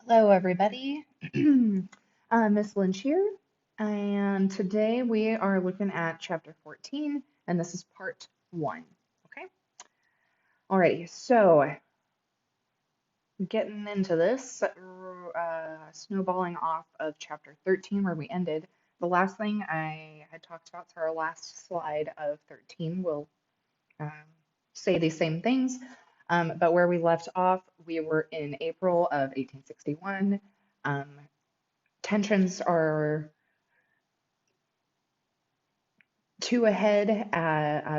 Hello, everybody. Miss Lynch here, and today we are looking at chapter 14, and this is part one. Okay, alrighty, so getting into this, snowballing off of chapter 13 where we ended. The last thing I had talked about, so our last slide of 13 will um, say these same things, but where we left off, we were in April of 1861. Um, Tensions are two ahead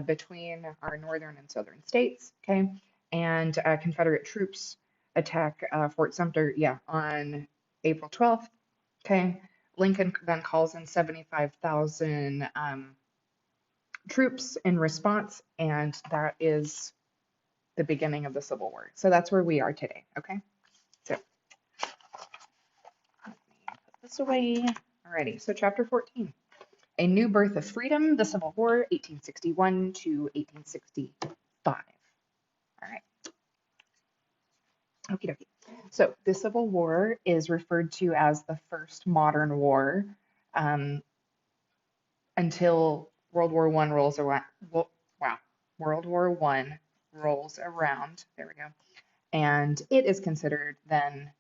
between our northern and southern states, okay? And Confederate troops attack Fort Sumter, yeah, on April 12th, okay? Lincoln then calls in 75,000 troops in response, and that is the beginning of the Civil War. So that's where we are today, okay? So let me put this away. Alrighty, so chapter 14. A New Birth of Freedom, the Civil War, 1861 to 1865. All right, okie dokie. So the Civil War is referred to as the first modern war um, until World War One rolls around. Wow, World War One rolls around. There we go, and it is considered then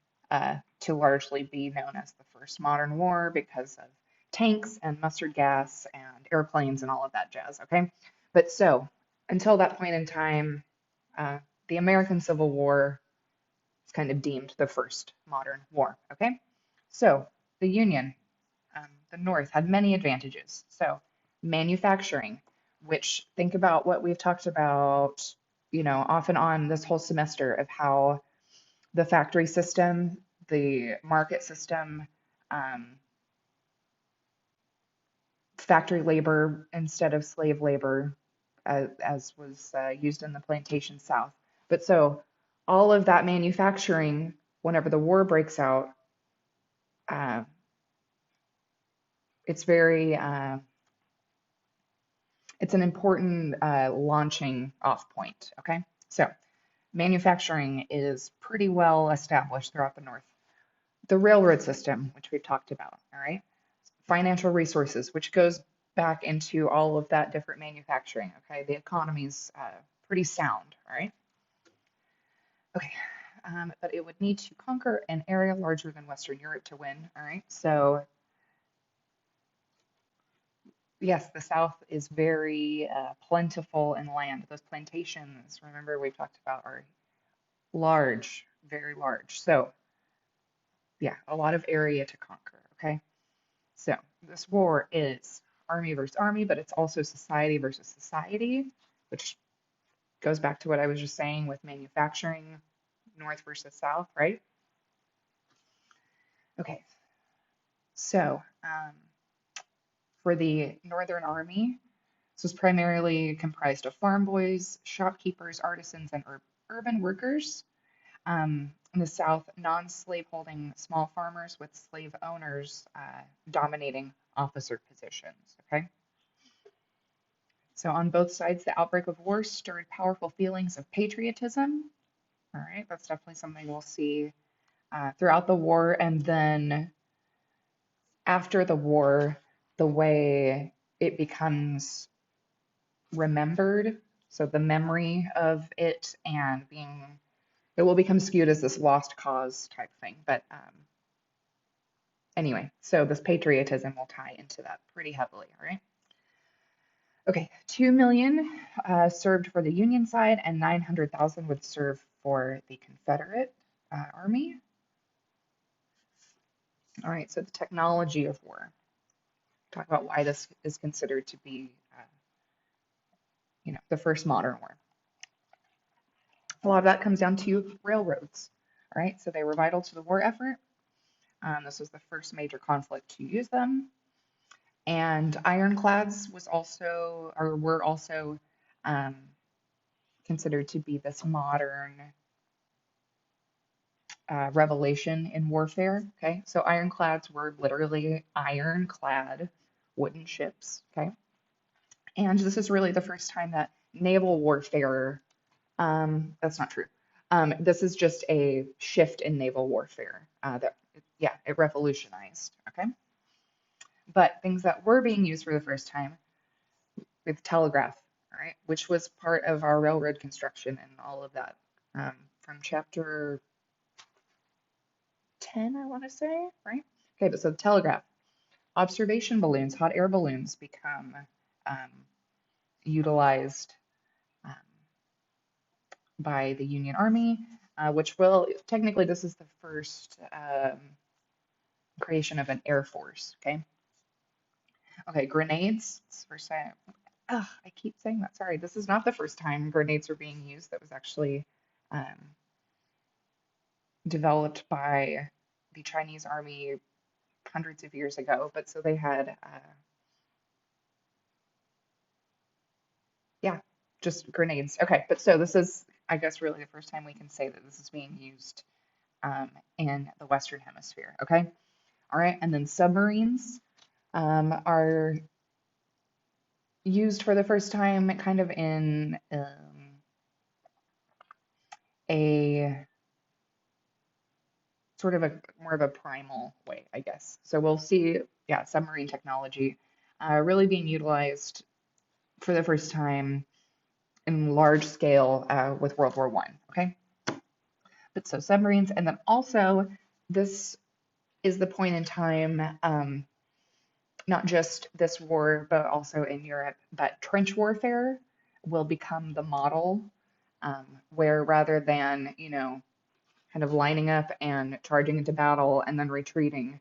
to largely be known as the first modern war because of tanks and mustard gas and airplanes and all of that jazz. Okay, but so until that point in time, uh, the American Civil War is kind of deemed the first modern war. Okay, so the Union, the North, had many advantages. So manufacturing, which think about what we've talked about, off and on this whole semester of how the factory system, the market system, um, factory labor instead of slave labor, as was used in the plantation South. But so all of that manufacturing, whenever the war breaks out, uh, it's very it's an important launching off point. Okay, so manufacturing is pretty well established throughout the North. The railroad system, which we've talked about, all right? Financial resources, which goes back into all of that different manufacturing, okay? The economy's pretty sound, all right? Okay, but it would need to conquer an area larger than Western Europe to win, all right? So, yes, the South is very plentiful in land. Those plantations, remember we've talked about, are large, very large. So, yeah, a lot of area to conquer, okay? So this war is army versus army, but it's also society versus society, which goes back to what I was just saying with manufacturing, North versus South, right? Okay, so for the Northern Army, this was primarily comprised of farm boys, shopkeepers, artisans, and urban workers. In the South, non-slave holding small farmers with slave owners dominating officer positions. Okay. So on both sides, the outbreak of war stirred powerful feelings of patriotism. All right, that's definitely something we'll see throughout the war, and then after the war, the way it becomes remembered. So the memory of it and it will become skewed as this lost cause type thing. But anyway, so this patriotism will tie into that pretty heavily. All right. Okay, 2 million served for the Union side, and 900,000 would serve for the Confederate Army. All right, so the technology of war. Talk about why this is considered to be, the first modern war. A lot of that comes down to railroads. All right, so they were vital to the war effort. This was the first major conflict to use them, and ironclads were also um, considered to be this modern revelation in warfare. Okay, so ironclads were literally ironclad wooden ships. Okay, and this is really the first time that naval warfare, that's not true, This is just a shift in naval warfare yeah, it revolutionized. Okay. But things that were being used for the first time with telegraph, all right, which was part of our railroad construction and all of that from chapter 10, I want to say, right? Okay, but so the telegraph, observation balloons, hot air balloons become um, utilized um, by the Union Army, which will technically, this is the first creation of an air force. Okay. Okay, grenades. It's the first time. Ugh, I keep saying that. Sorry, this is not the first time grenades were being used. That was actually um, developed by the Chinese army hundreds of years ago. But so they had, yeah, just grenades. Okay, but so this is, I guess, really the first time we can say that this is being used in the Western Hemisphere. Okay, all right, and then submarines are used for the first time kind of in a sort of a more of a primal way, I guess. So we'll see, yeah, submarine technology really being utilized for the first time in large scale with World War One. Okay, but so submarines, and then also this is the point in time, not just this war, but also in Europe, that trench warfare will become the model, where rather than kind of lining up and charging into battle and then retreating,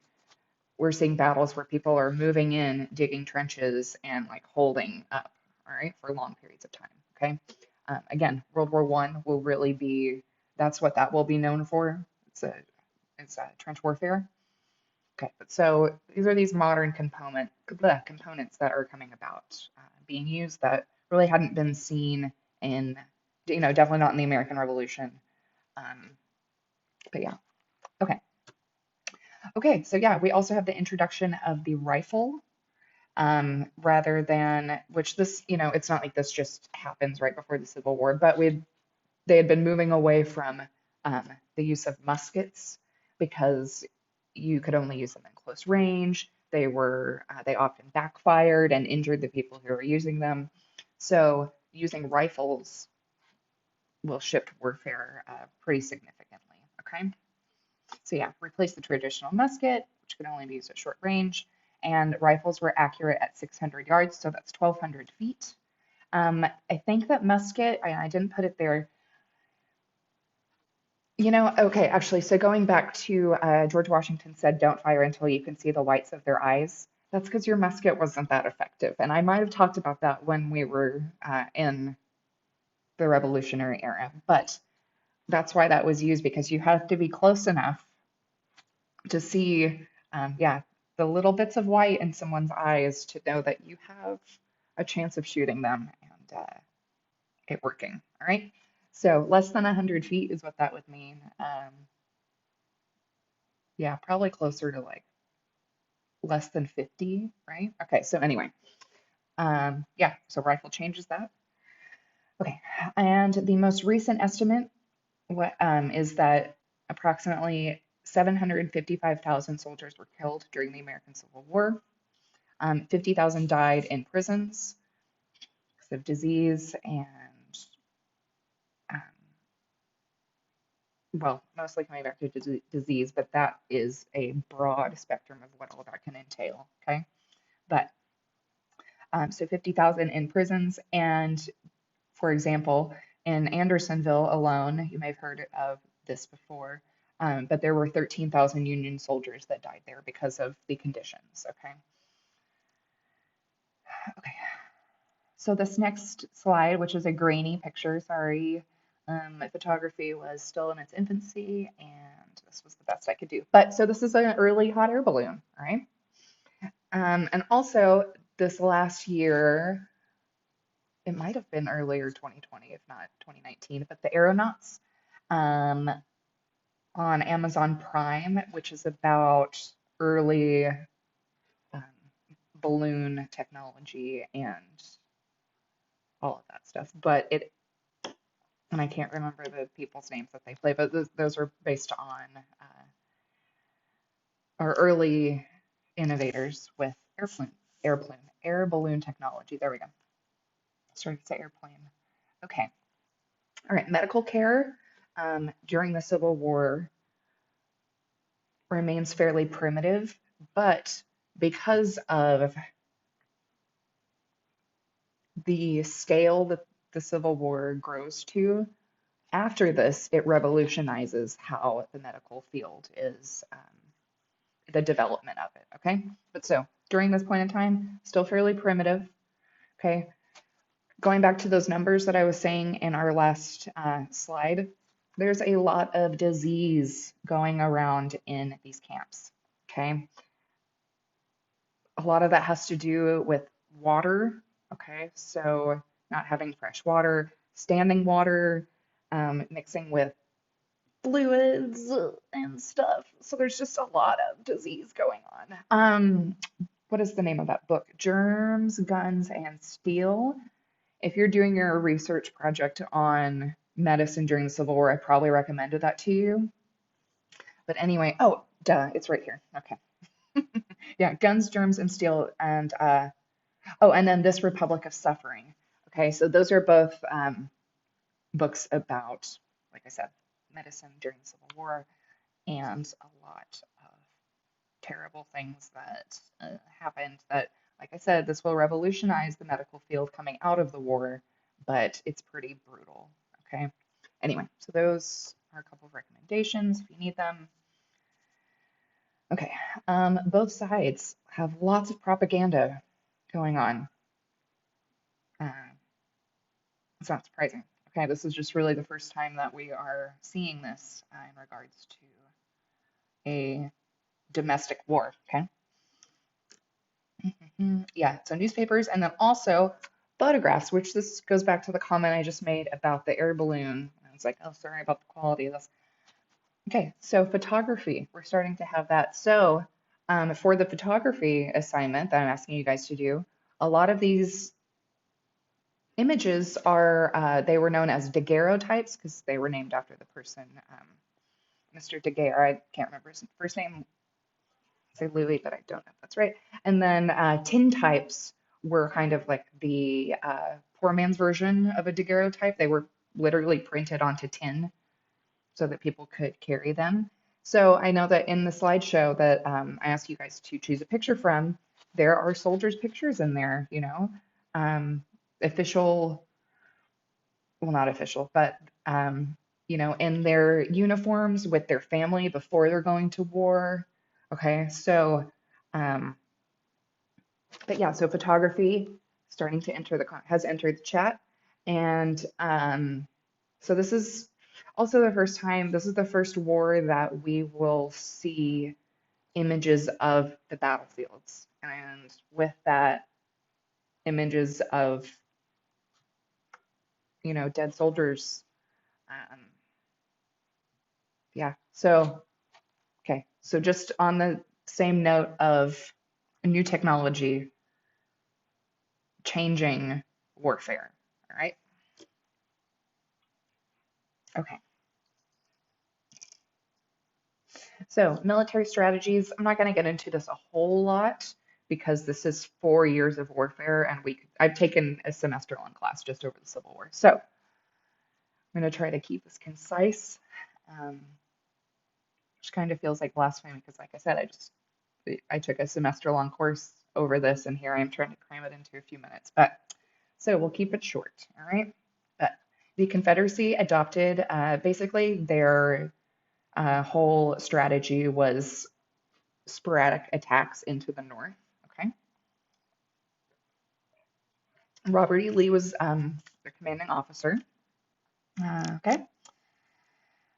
we're seeing battles where people are moving in, digging trenches, and like holding up, all right, for long periods of time. Okay. Again, World War One will really be that's what that will be known for. It's a trench warfare. Okay, but so these are these modern components that are coming about, being used that really hadn't been seen in, definitely not in the American Revolution. Um, but yeah, okay. Okay, so yeah, we also have the introduction of the rifle, rather than, which this, it's not like this just happens right before the Civil War, but they had been moving away from um, the use of muskets because you could only use them in close range. They often backfired and injured the people who were using them. So using rifles will shift warfare pretty significantly. Okay. So yeah, replace the traditional musket, which could only be used at short range, and rifles were accurate at 600 yards, so that's 1,200 feet. I think that musket, I didn't put it there. Okay, actually, so going back to George Washington said, "Don't fire until you can see the whites of their eyes." That's because your musket wasn't that effective, and I might have talked about that when we were in the Revolutionary era, but that's why that was used because you have to be close enough to see, yeah, the little bits of white in someone's eyes to know that you have a chance of shooting them and it working. All right. So less than 100 feet is what that would mean. Yeah, probably closer to like less than 50, right? Okay. So anyway, yeah, so rifle changes that. Okay. And the most recent estimate is that approximately 755,000 soldiers were killed during the American Civil War. 50,000 died in prisons because of disease and, um, well, mostly coming back to disease, but that is a broad spectrum of what all that can entail. Okay. But so 50,000 in prisons. And for example, in Andersonville alone, you may have heard of this before, but there were 13,000 Union soldiers that died there because of the conditions. Okay. Okay. So this next slide, which is a grainy picture, sorry, my photography was still in its infancy, and this was the best I could do. But so this is an early hot air balloon, all right? And also this last year, it might have been earlier 2020, if not 2019, but the Aeronauts um, on Amazon Prime, which is about early um, balloon technology and all of that stuff. But and I can't remember the people's names that they play, but those are based on our early innovators with air balloon technology. There we go. Starting to say airplane. Okay. All right. Medical care during the Civil War remains fairly primitive, but because of the scale that the Civil War grows to, after this, it revolutionizes how the medical field is, the development of it. Okay. But so during this point in time, still fairly primitive. Okay. Going back to those numbers that I was saying in our last slide, there's a lot of disease going around in these camps. Okay. A lot of that has to do with water. Okay. So not having fresh water, standing water, mixing with fluids and stuff. So there's just a lot of disease going on. What is the name of that book? Germs, Guns, and Steel. If you're doing your research project on medicine during the Civil War, I probably recommended that to you. But anyway, oh, duh, it's right here. Okay. Yeah, Guns, Germs, and Steel, and oh, and then This Republic of Suffering. Okay, so those are both books about, like I said, medicine during the Civil War and a lot of terrible things that happened that, like I said, this will revolutionize the medical field coming out of the war, but it's pretty brutal. Okay. Anyway, so those are a couple of recommendations if you need them. Okay. Both sides have lots of propaganda going on. It's not surprising. Okay, this is just really the first time that we are seeing this in regards to a domestic war. Okay. Yeah, so newspapers and then also photographs, which this goes back to the comment I just made about the air balloon. I was like, oh, sorry about the quality of this. Okay, so photography, we're starting to have that. So for the photography assignment that I'm asking you guys to do, a lot of these images are, they were known as daguerreotypes because they were named after the person, Mr. Daguerre. I can't remember his first name, say Louis, but I don't know if that's right. And then tintypes were kind of like the poor man's version of a daguerreotype. They were literally printed onto tin so that people could carry them. So I know that in the slideshow that I asked you guys to choose a picture from, there are soldiers' pictures in there, you know, official, well, not official, but you know, in their uniforms with their family before they're going to war. Okay, so um, but yeah, so photography starting to enter the has entered the chat, and so this is also the first time. This is the first war that we will see images of the battlefields, and with that, images of dead soldiers. Um, yeah, so okay, so just on the same note of new technology changing warfare. All right. Okay. So military strategies, I'm not going to get into this a whole lot because this is 4 years of warfare and I've taken a semester-long class just over the Civil War. So I'm going to try to keep this concise, um, which kind of feels like blasphemy because like I said, I took a semester-long course over this and here I am trying to cram it into a few minutes. But so we'll keep it short, all right? But the Confederacy adopted basically their whole strategy was sporadic attacks into the north. Okay. Robert E. Lee was their commanding officer. Okay.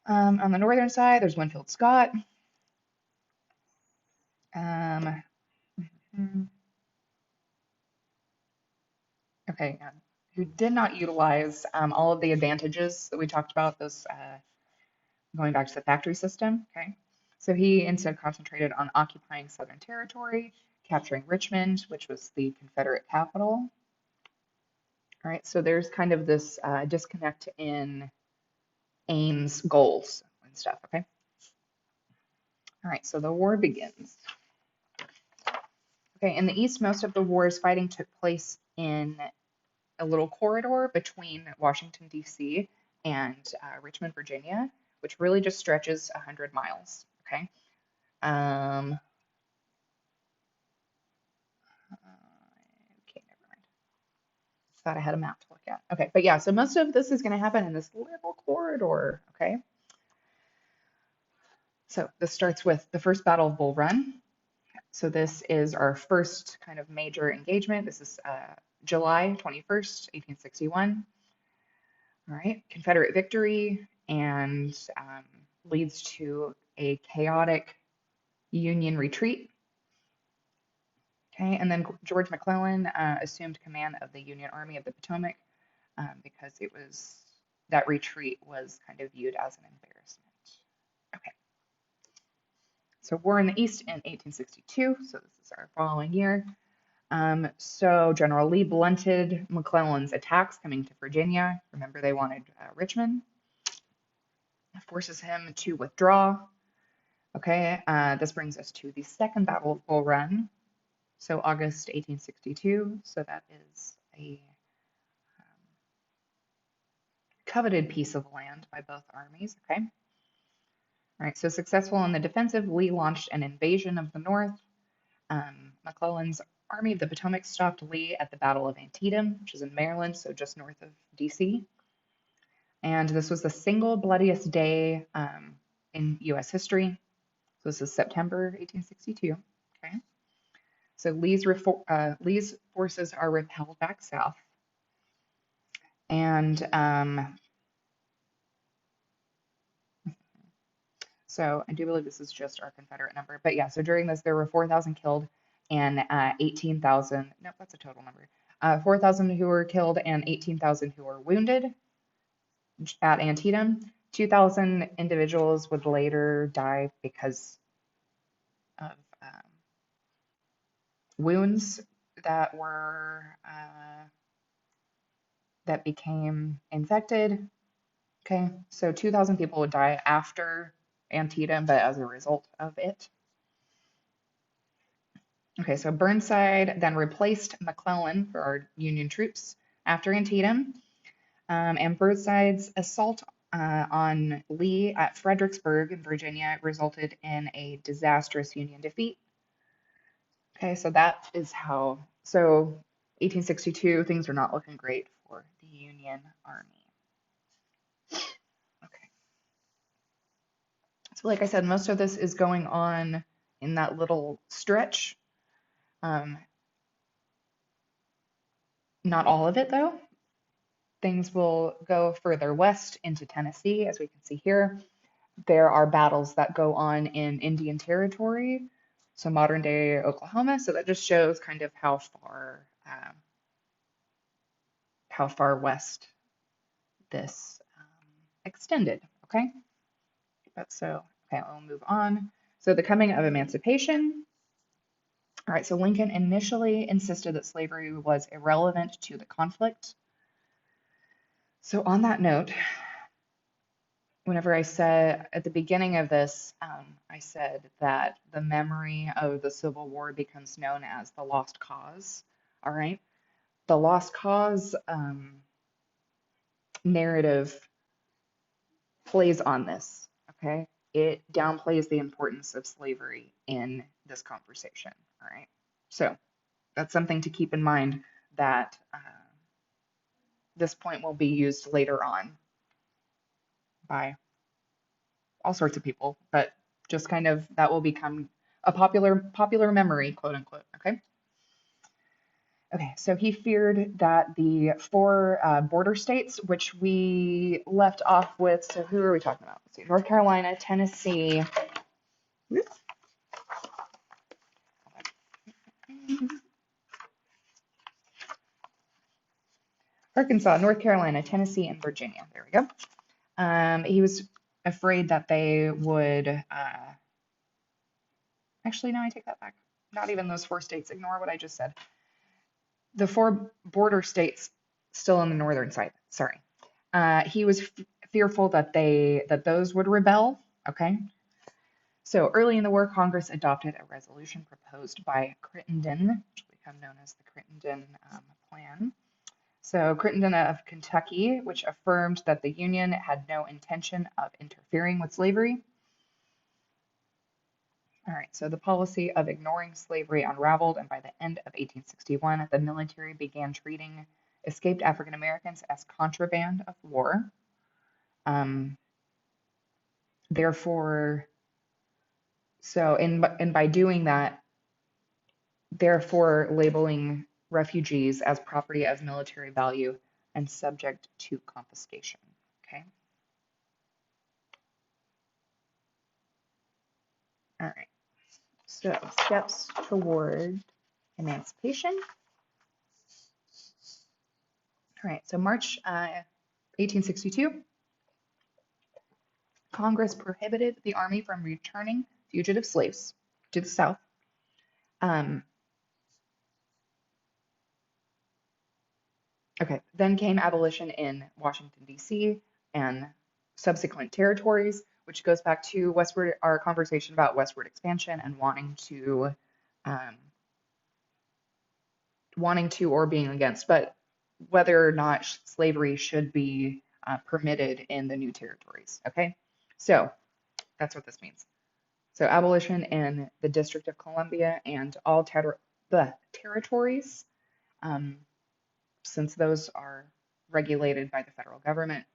On the northern side, there's Winfield Scott. Um, okay. Who did not utilize all of the advantages that we talked about, those going back to the factory system. Okay. So he instead concentrated on occupying Southern territory, capturing Richmond, which was the Confederate capital. All right, so there's kind of this disconnect in aims, goals, and stuff. Okay. All right. So the war begins. Okay. In the East, most of the war's fighting took place in a little corridor between Washington, D.C. and Richmond, Virginia, which really just stretches 100 miles. Okay. Um, okay, never mind. Thought I had a map to look at. Okay, but yeah, so most of this is going to happen in this little corridor. Okay. So this starts with the First Battle of Bull Run. So this is our first kind of major engagement. This is July 21st, 1861. All right, Confederate victory and leads to a chaotic Union retreat. Okay, and then George McClellan assumed command of the Union Army of the Potomac because it was that retreat was kind of viewed as an embarrassment. Okay, so war in the East in 1862. So this is our following year. So General Lee blunted McClellan's attacks coming to Virginia. Remember, they wanted Richmond. Forces him to withdraw. Okay, this brings us to the Second Battle of Bull Run. So August 1862. So that is a coveted piece of land by both armies. Okay. All right. So successful in the defensive, Lee launched an invasion of the North. McClellan's Army of the Potomac stopped Lee at the Battle of Antietam, which is in Maryland, so just north of D.C. And this was the single bloodiest day in U.S. history. So this is September 1862. Okay. So Lee's forces are repelled back south. And so I do believe this is just our Confederate number. But yeah, so during this, there were 4,000 killed and 18,000. Nope, that's a total number. 4,000 who were killed and 18,000 who were wounded at Antietam. 2,000 individuals would later die because of wounds that were that became infected. Okay, so 2,000 people would die after Antietam, but as a result of it. Okay, so Burnside then replaced McClellan for our Union troops after Antietam, and Burnside's assault on Lee at Fredericksburg in Virginia resulted in a disastrous Union defeat. Okay, so that is how, so 1862, things are not looking great for the Union Army. Okay, so like I said, most of this is going on in that little stretch. Not all of it, though. Things will go further west into Tennessee, as we can see here. There are battles that go on in Indian Territory, so modern day Oklahoma. So that just shows kind of how far west this extended. Okay, okay, I'll move on. So the coming of emancipation. All right, so Lincoln initially insisted that slavery was irrelevant to the conflict. So on that note, whenever I said at the beginning of this, I said that the memory of the Civil War becomes known as the lost cause. All right. The lost cause narrative plays on this. Okay. It downplays the importance of slavery in this conversation. All right. So that's something to keep in mind that this point will be used later on by all sorts of people, but just kind of that will become a popular memory, quote unquote. Okay. Okay, so he feared that the four border states, which we left off with, so who are we talking about? Let's see, North Carolina, Tennessee, Arkansas, North Carolina, Tennessee, and Virginia. There we go. He was afraid that they would, actually, no, I take that back. Not even those four states. Ignore what I just said. The four border states still on the northern side. Sorry. He was fearful that those would rebel. Okay, so early in the war, Congress adopted a resolution proposed by Crittenden, which will become known as the Crittenden Plan. So Crittenden of Kentucky, which affirmed that the Union had no intention of interfering with slavery. All right, so the policy of ignoring slavery unraveled, and by the end of 1861, the military began treating escaped African Americans as contraband of war. Therefore, and by doing that, therefore labeling refugees as property of military value and subject to confiscation. Okay. All right. So steps toward emancipation. All right. So March 1862, Congress prohibited the Army from returning fugitive slaves to the South. Okay, then came abolition in Washington, D.C. and subsequent territories, which goes back to westward, our conversation about westward expansion and um, wanting to or being against, but whether or not slavery should be permitted in the new territories. Okay, so that's what this means. So abolition in the District of Columbia and all the territories, since those are regulated by the federal government.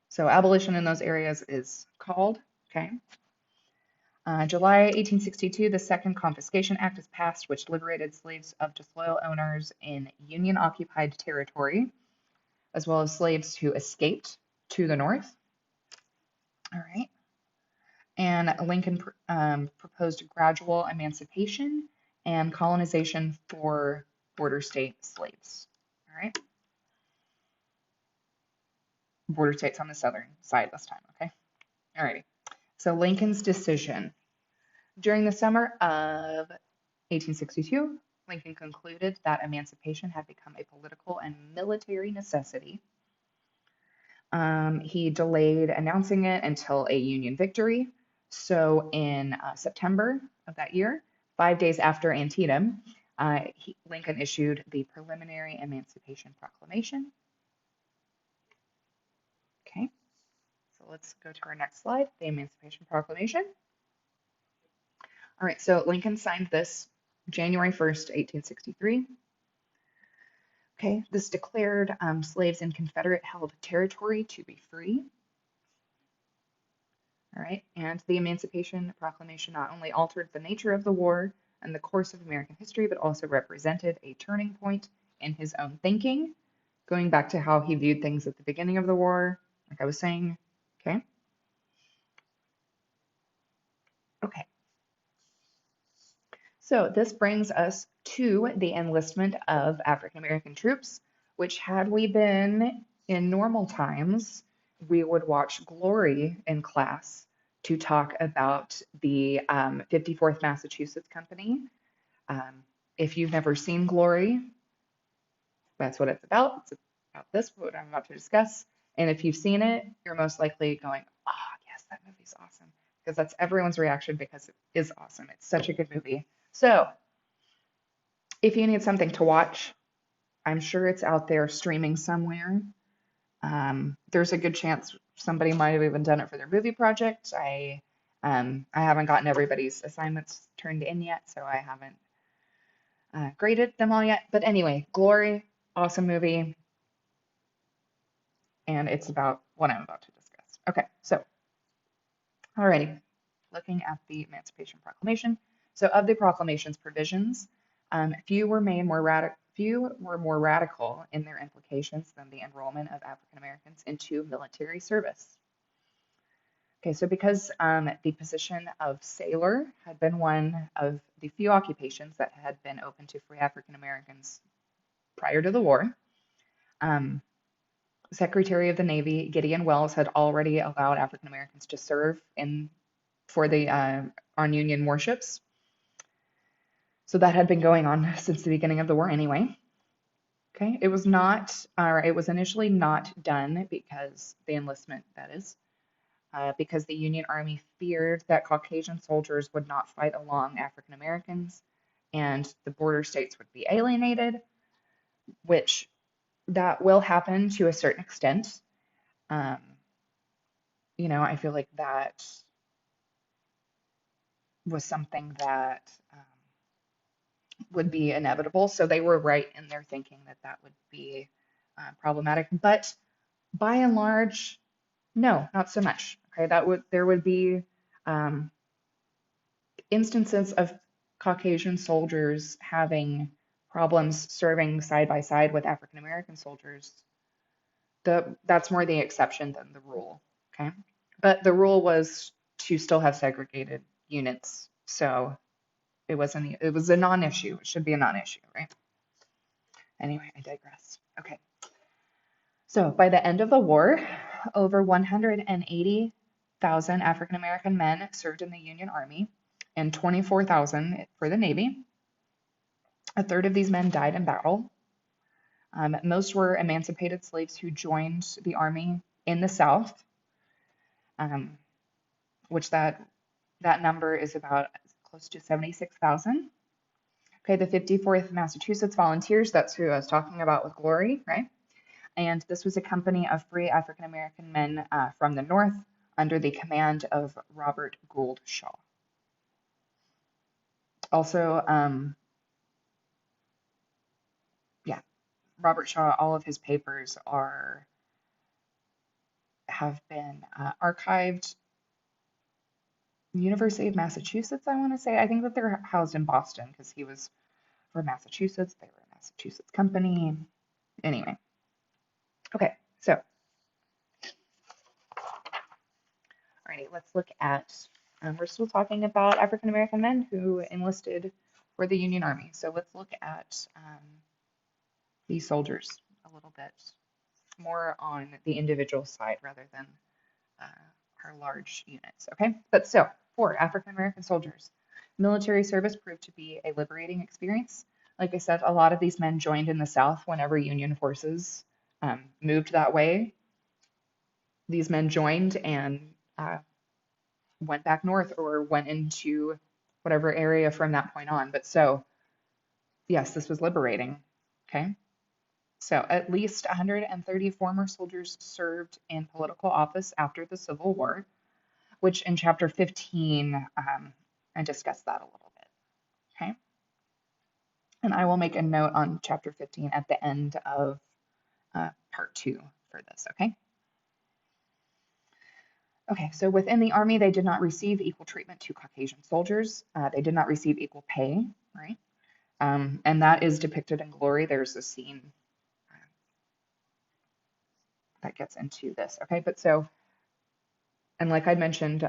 So abolition in those areas is called, okay. July 1862, the Second Confiscation Act is passed, which liberated slaves of disloyal owners in Union-occupied territory, as well as slaves who escaped to the North. All right. And Lincoln proposed gradual emancipation and colonization for border state slaves. All right. Border states on the southern side this time, okay? All righty. So Lincoln's decision. During the summer of 1862, Lincoln concluded that emancipation had become a political and military necessity. He delayed announcing it until a Union victory. So in September of that year, 5 days after Antietam, Lincoln issued the Preliminary Emancipation Proclamation. Okay, so let's go to our next slide, the Emancipation Proclamation. All right, so Lincoln signed this January 1st, 1863. Okay, this declared slaves in Confederate-held territory to be free. All right, and the Emancipation Proclamation not only altered the nature of the war and the course of American history, but also represented a turning point in his own thinking, going back to how he viewed things at the beginning of the war, like I was saying. Okay. Okay. So this brings us to the enlistment of African American troops, which had we been in normal times, we would watch Glory in class to talk about the 54th Massachusetts Company. If you've never seen Glory, that's what it's about. It's about this, what I'm about to discuss. And if you've seen it, you're most likely going, oh, yes, that movie's awesome. Because that's everyone's reaction because it is awesome. It's such a good movie. So if you need something to watch, I'm sure it's out there streaming somewhere. There's a good chance somebody might have even done it for their movie project. I haven't gotten everybody's assignments turned in yet, so I haven't graded them all yet. But anyway, Glory, awesome movie. And it's about what I'm about to discuss. Okay, so, alrighty, looking at the Emancipation Proclamation. So of the proclamation's provisions, few were more radical in their implications than the enrollment of African Americans into military service. Okay, so because the position of sailor had been one of the few occupations that had been open to free African Americans prior to the war, Secretary of the Navy Gideon Welles had already allowed African Americans to serve on Union warships. So that had been going on since the beginning of the war anyway. Okay, it was not, or it was initially not done because the enlistment, that is, because the Union Army feared that Caucasian soldiers would not fight along African Americans and the border states would be alienated, which that will happen to a certain extent. Um, I feel like that was something that would be inevitable. So they were right in their thinking that that would be problematic. But by and large, no, not so much. Okay, there would be um, instances of Caucasian soldiers having problems serving side by side with African American soldiers. That's more the exception than the rule. Okay, but the rule was to still have segregated units. So it was a non-issue. It should be a non-issue, right? Anyway, I digress. Okay. So by the end of the war, over 180,000 African American men served in the Union Army and 24,000 for the Navy. A third of these men died in battle. Most were emancipated slaves who joined the Army in the South, um, which that number is about close to 76,000. Okay, the 54th Massachusetts Volunteers, that's who I was talking about with Glory, right? And this was a company of free African American men from the North under the command of Robert Gould Shaw. Also, yeah, Robert Shaw, all of his papers have been archived. University of Massachusetts, I want to say. I think that they're housed in Boston because he was from Massachusetts. They were a Massachusetts company. Anyway, okay, so alrighty, let's look at, we're still talking about African American men who enlisted for the Union Army. So let's look at these soldiers a little bit more on the individual side rather than uh, our large units. Okay, but so for African American soldiers, military service proved to be a liberating experience. Like I said, a lot of these men joined in the South whenever Union forces moved that way. These men joined and went back north or went into whatever area from that point on. But so, yes, this was liberating. Okay. So, at least 130 former soldiers served in political office after the Civil War, which in chapter 15, I discussed that a little bit. Okay. And I will make a note on chapter 15 at the end of part 2 for this. Okay. Okay, so within the Army, they did not receive equal treatment to Caucasian soldiers. They did not receive equal pay, right? And that is depicted in Glory. There's a scene that gets into this. Okay, but so, and like I mentioned,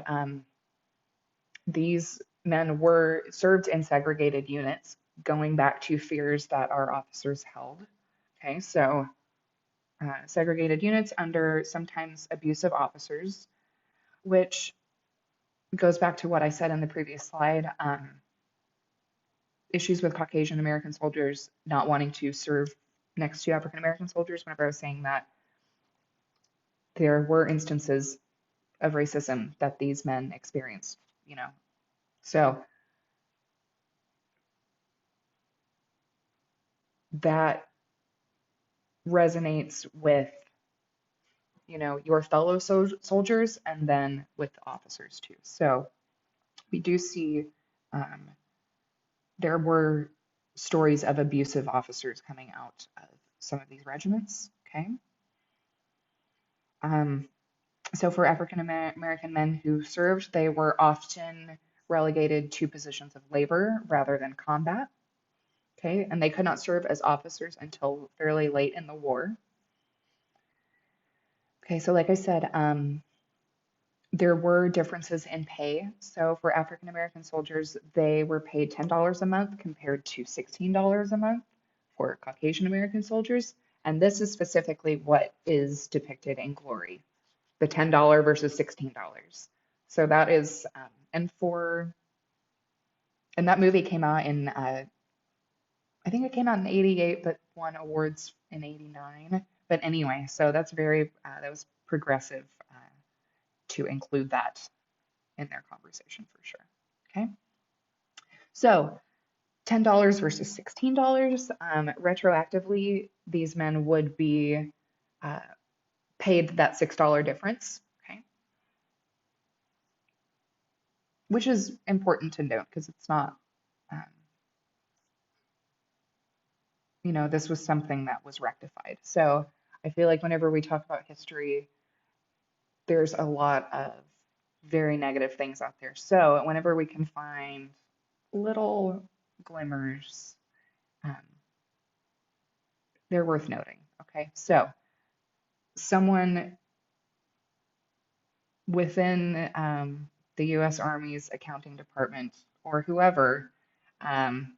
these men were served in segregated units, going back to fears that our officers held. Okay, so segregated units under sometimes abusive officers, which goes back to what I said in the previous slide. Issues with Caucasian American soldiers not wanting to serve next to African American soldiers. Whenever I was saying that, there were instances of racism that these men experienced, you know. So that resonates with, your fellow soldiers and then with the officers too. So we do see there were stories of abusive officers coming out of some of these regiments. Okay. So for African American men who served, they were often relegated to positions of labor rather than combat. Okay, and they could not serve as officers until fairly late in the war. Okay, so like I said, there were differences in pay. So for African American soldiers, they were paid $10 a month compared to $16 a month for Caucasian American soldiers. And this is specifically what is depicted in Glory, the $10 versus $16. So that is, and that movie came out in, I I think it came out in 88, but won awards in 89. But anyway, so that's very, that was progressive to include that in their conversation for sure. Okay. So $10 versus $16. Retroactively, these men would be uh, paid that $6 difference. Okay. Which is important to note because it's not, um, this was something that was rectified. So I feel like whenever we talk about history, there's a lot of very negative things out there. So whenever we can find little glimmers, um, they're worth noting. Okay, so someone within the U.S. Army's accounting department or whoever um,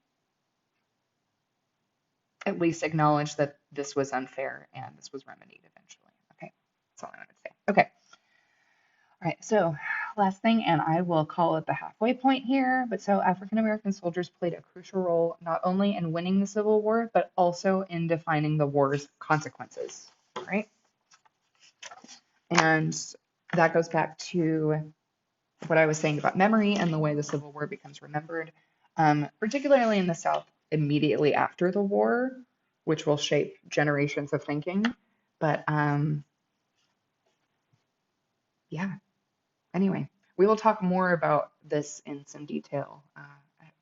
at least acknowledged that this was unfair and this was remedied eventually. Okay, that's all I want to say. Okay. All right, so last thing, and I will call it the halfway point here. But so African American soldiers played a crucial role not only in winning the Civil War, but also in defining the war's consequences, right? And that goes back to what I was saying about memory and the way the Civil War becomes remembered, particularly in the South immediately after the war, which will shape generations of thinking. But yeah. Anyway, we will talk more about this in some detail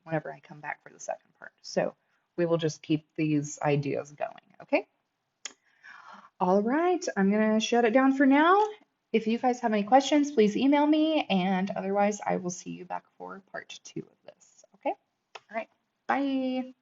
whenever I come back for the second part. So we will just keep these ideas going, okay? All right, I'm going to shut it down for now. If you guys have any questions, please email me, and otherwise, I will see you back for part 2 of this, okay? All right, bye.